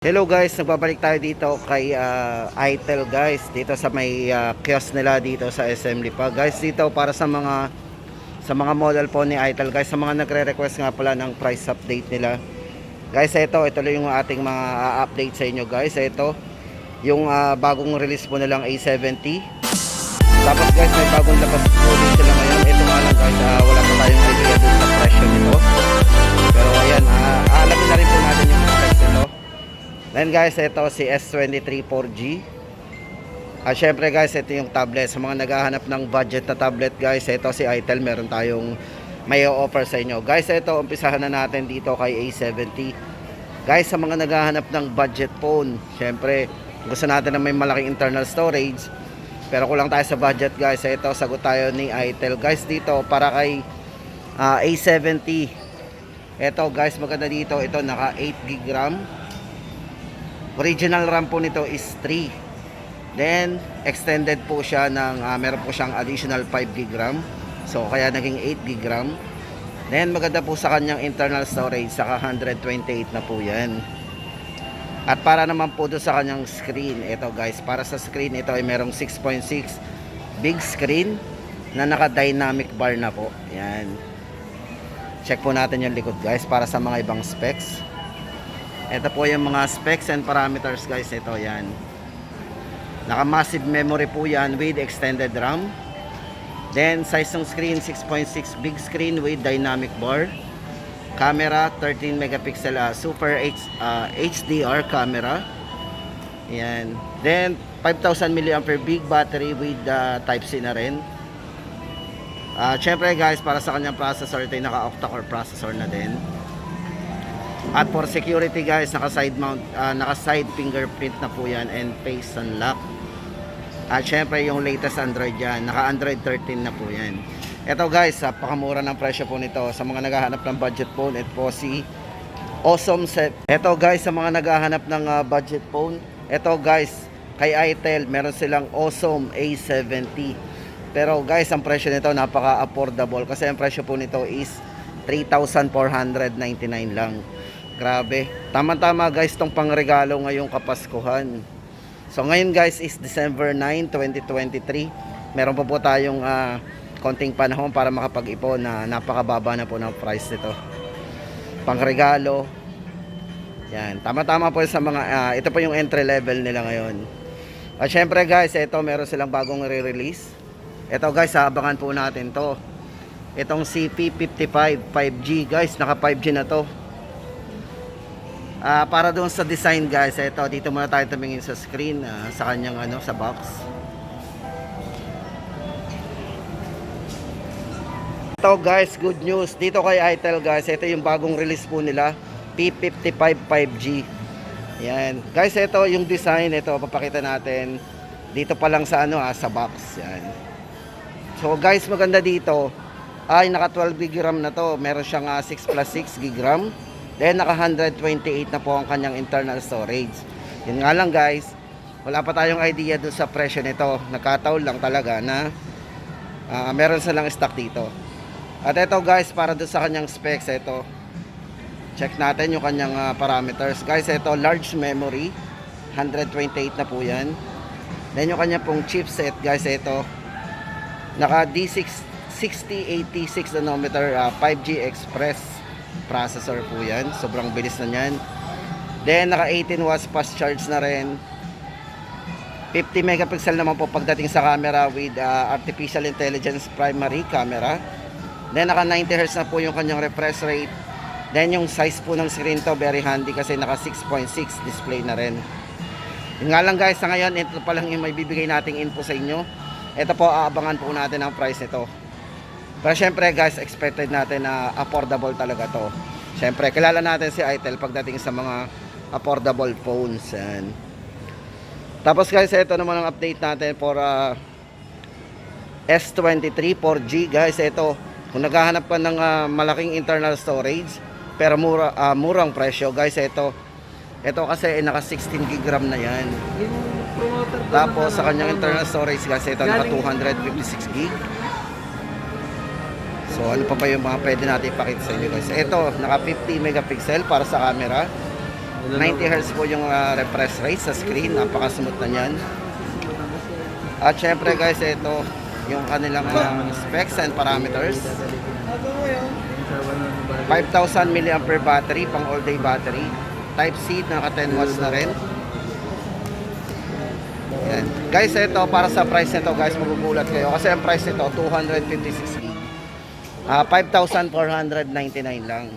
Hello guys, nagbabalik tayo dito kay Itel guys, dito sa may kiosk nila dito sa SM Lipa. Guys, dito para sa mga model po ni Itel guys, sa mga nagre-request nga pala ng price update nila. Guys, ito lang yung ating mga update sa inyo guys. Ito yung bagong release po nilang A70. Tapos guys, may bagong labas po din sila ngayon. Ito nga lang guys, wala pa tayong idea dun sa presyo nito. Pero ayan, alamin na rin po natin yung specs nito. Then guys, ito si S23 4G. Syempre guys, ito yung tablet. Sa mga naghahanap ng budget na tablet guys, ito si Itel, meron tayong may offer sa inyo. Guys, ito, umpisahan na natin dito kay A70. Guys, sa mga naghahanap ng budget phone, syempre, gusto natin na may malaking internal storage, pero kulang tayo sa budget guys. Ito, sagot tayo ni Itel. Guys, dito, para kay A70. Ito guys, maganda dito. Ito, naka 8GB RAM. Original RAM po nito is 3. Then extended po siya ng meron po siyang additional 5GB RAM. So kaya naging 8GB RAM. Then maganda po sa kanyang internal storage, saka 128 na po 'yan. At para naman po doon sa kanyang screen, ito guys, para sa screen ito ay merong 6.6 big screen na naka dynamic bar na po. Yan. Check po natin yung likod guys para sa mga ibang specs. Ito po yung mga specs and parameters guys. Ito yan. Naka massive memory po yan with extended RAM. Then size ng screen 6.6 big screen with dynamic bar. Camera 13 megapixel super HDR camera. Yan. Then 5000 mAh big battery with type C na rin. Syempre guys, para sa kanyang processor, ito yung naka octa-core processor na din. At for security guys, naka side mount, naka side fingerprint na po yan and face unlock. At syempre yung latest Android yan, naka Android 13 na po yan. Ito guys, pakamura ng presyo po nito sa mga naghahanap ng budget phone. Ito po si Awesome Set. Ito guys, sa mga naghahanap ng budget phone, ito guys, kay Itel meron silang Awesome A70. Pero guys, ang presyo nito napaka affordable kasi ang presyo po nito is 3,499 lang. Grabe. Tama-tama guys tong pangregalo ngayong Kapaskuhan. So ngayon guys is December 9, 2023. Meron pa po tayong konting panahon para makapag-ipon na napakababa na po ng price nito. Pangregalo. Yan. Tama-tama po sa mga ito po yung entry level nila ngayon. At syempre guys, ito meron silang bagong re-release. Ito guys, abangan po natin to. Itong CP55 5G guys, naka 5G na to. Para doon sa design guys, ito dito muna tayo tumingin sa screen, sa kanyang sa box. Ito guys, good news dito kay Itel guys. Ito yung bagong release po nila, P55 5G. Yan. Guys, ito yung design, ito papakita natin dito pa lang sa sa box. Yan. So guys, maganda dito. Ay naka 12GB RAM na to. Meron siyang 6+6GB RAM. Then naka 128 na po ang kanyang internal storage. Yun nga lang guys, wala pa tayong idea doon sa presyo nito. Nagkataon lang talaga na meron silang stock dito. At ito guys, para doon sa kanyang specs, ito check natin yung kanyang parameters. Guys, ito large memory, 128 na po yan. Then yung kanyang pong chipset guys, ito naka D6 6086 nanometer 5G Express processor po yan. Sobrang bilis na yan. Then naka 18 watts fast charge na rin. 50 megapixel naman po pagdating sa camera with artificial intelligence primary camera. Then naka 90 Hz na po yung kanyang refresh rate. Then yung size po ng screen to very handy kasi naka 6.6 display na rin. Yun nga lang guys, sa ngayon ito pa lang yung may bibigay nating info sa inyo. Ito po, aabangan po natin ang price nito. Pero syempre guys, expected natin na affordable talaga to. Syempre, kilala natin si Itel pagdating sa mga affordable phones. Yan. Tapos guys, ito naman ang update natin for S23 4G. Guys, ito, kung naghahanap ka ng malaking internal storage, pero murang presyo. Guys, ito kasi naka 16GB RAM na yan. Tapos sa kanyang internal storage guys, ito naka 256GB. So ano pa yung mga pwede natin ipakita sa inyo guys. Ito, naka 50 megapixel para sa camera. 90 Hz po yung refresh rate sa screen. Napaka-smooth na yan. At syempre guys, ito yung kanilang specs and parameters. 5,000 mAh battery, pang all day battery. Type C, naka 10 watts na rin. Yan. Guys, ito para sa price nito guys, magugulat kayo. Kasi ang price nito, 256 gig. 5,499 lang.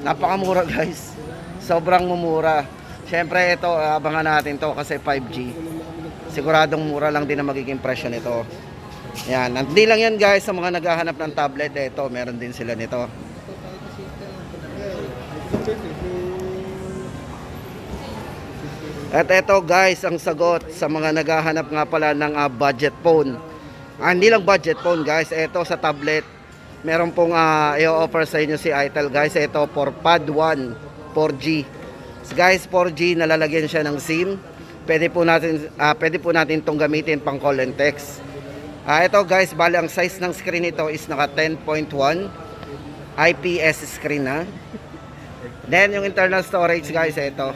Napakamura guys. Sobrang mumura. Syempre ito, abangan natin to kasi 5G. Siguradong mura lang din ang magiging presyo nito. Yan. Hindi lang yan guys, sa mga naghahanap ng tablet, ito, meron din sila nito. At ito guys, ang sagot sa mga naghahanap nga pala ng budget phone. Hindi lang budget phone guys, ito sa tablet. Meron pong i-offer sa inyo si Itel guys. Ito for Pad 1 4G. Guys, 4G nalalagyan siya ng SIM. Pwede po natin itong gamitin pang call and text. Ito guys, bali ang size ng screen nito is naka 10.1 IPS screen na. Then yung internal storage guys, ito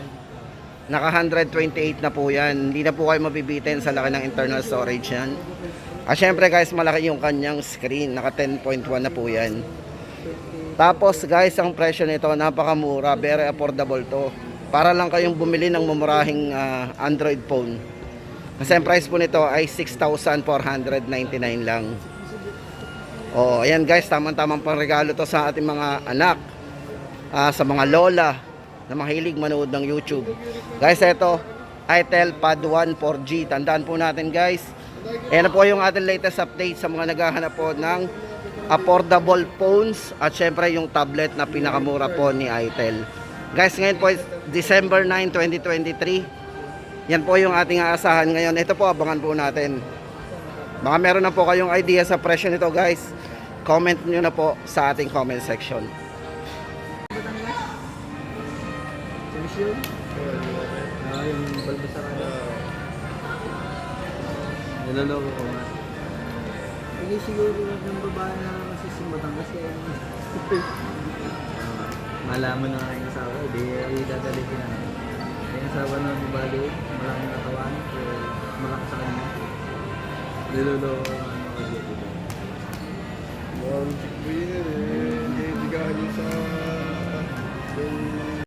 naka 128 na po yan. Hindi na po kayo mabibitin sa laki ng internal storage yan. Syempre guys, malaki yung kanyang screen. Naka 10.1 na po yan. Tapos guys, ang presyo nito napakamura. Very affordable to. Para lang kayong bumili ng mumurahing Android phone. Kasi ang price po nito ay 6,499 lang. Oh, ayan guys, tamang-tamang pangregalo to sa ating mga anak. Sa mga lola na mahilig manood ng YouTube. Guys, ito Itel Pad 1 4G. Tandaan po natin guys. Ayan na po yung ating latest update sa mga naghahanap po ng affordable phones at syempre yung tablet na pinakamura po ni Itel. Guys, ngayon po December 9, 2023. Yan po yung ating aasahan ngayon. Ito po, abangan po natin. Baka meron na po kayong idea sa presyo nito guys. Comment nyo na po sa ating comment section. Yung balbasa ka na. Niloloko ko nga. Hindi siguro ng babae na masisimbatan kasi malaman na nga yung asawa, hindi ay dadalitin na. Yung asawa na mabalo, maraming natawan, pero malakas sa kanya. Niloloko ko nga.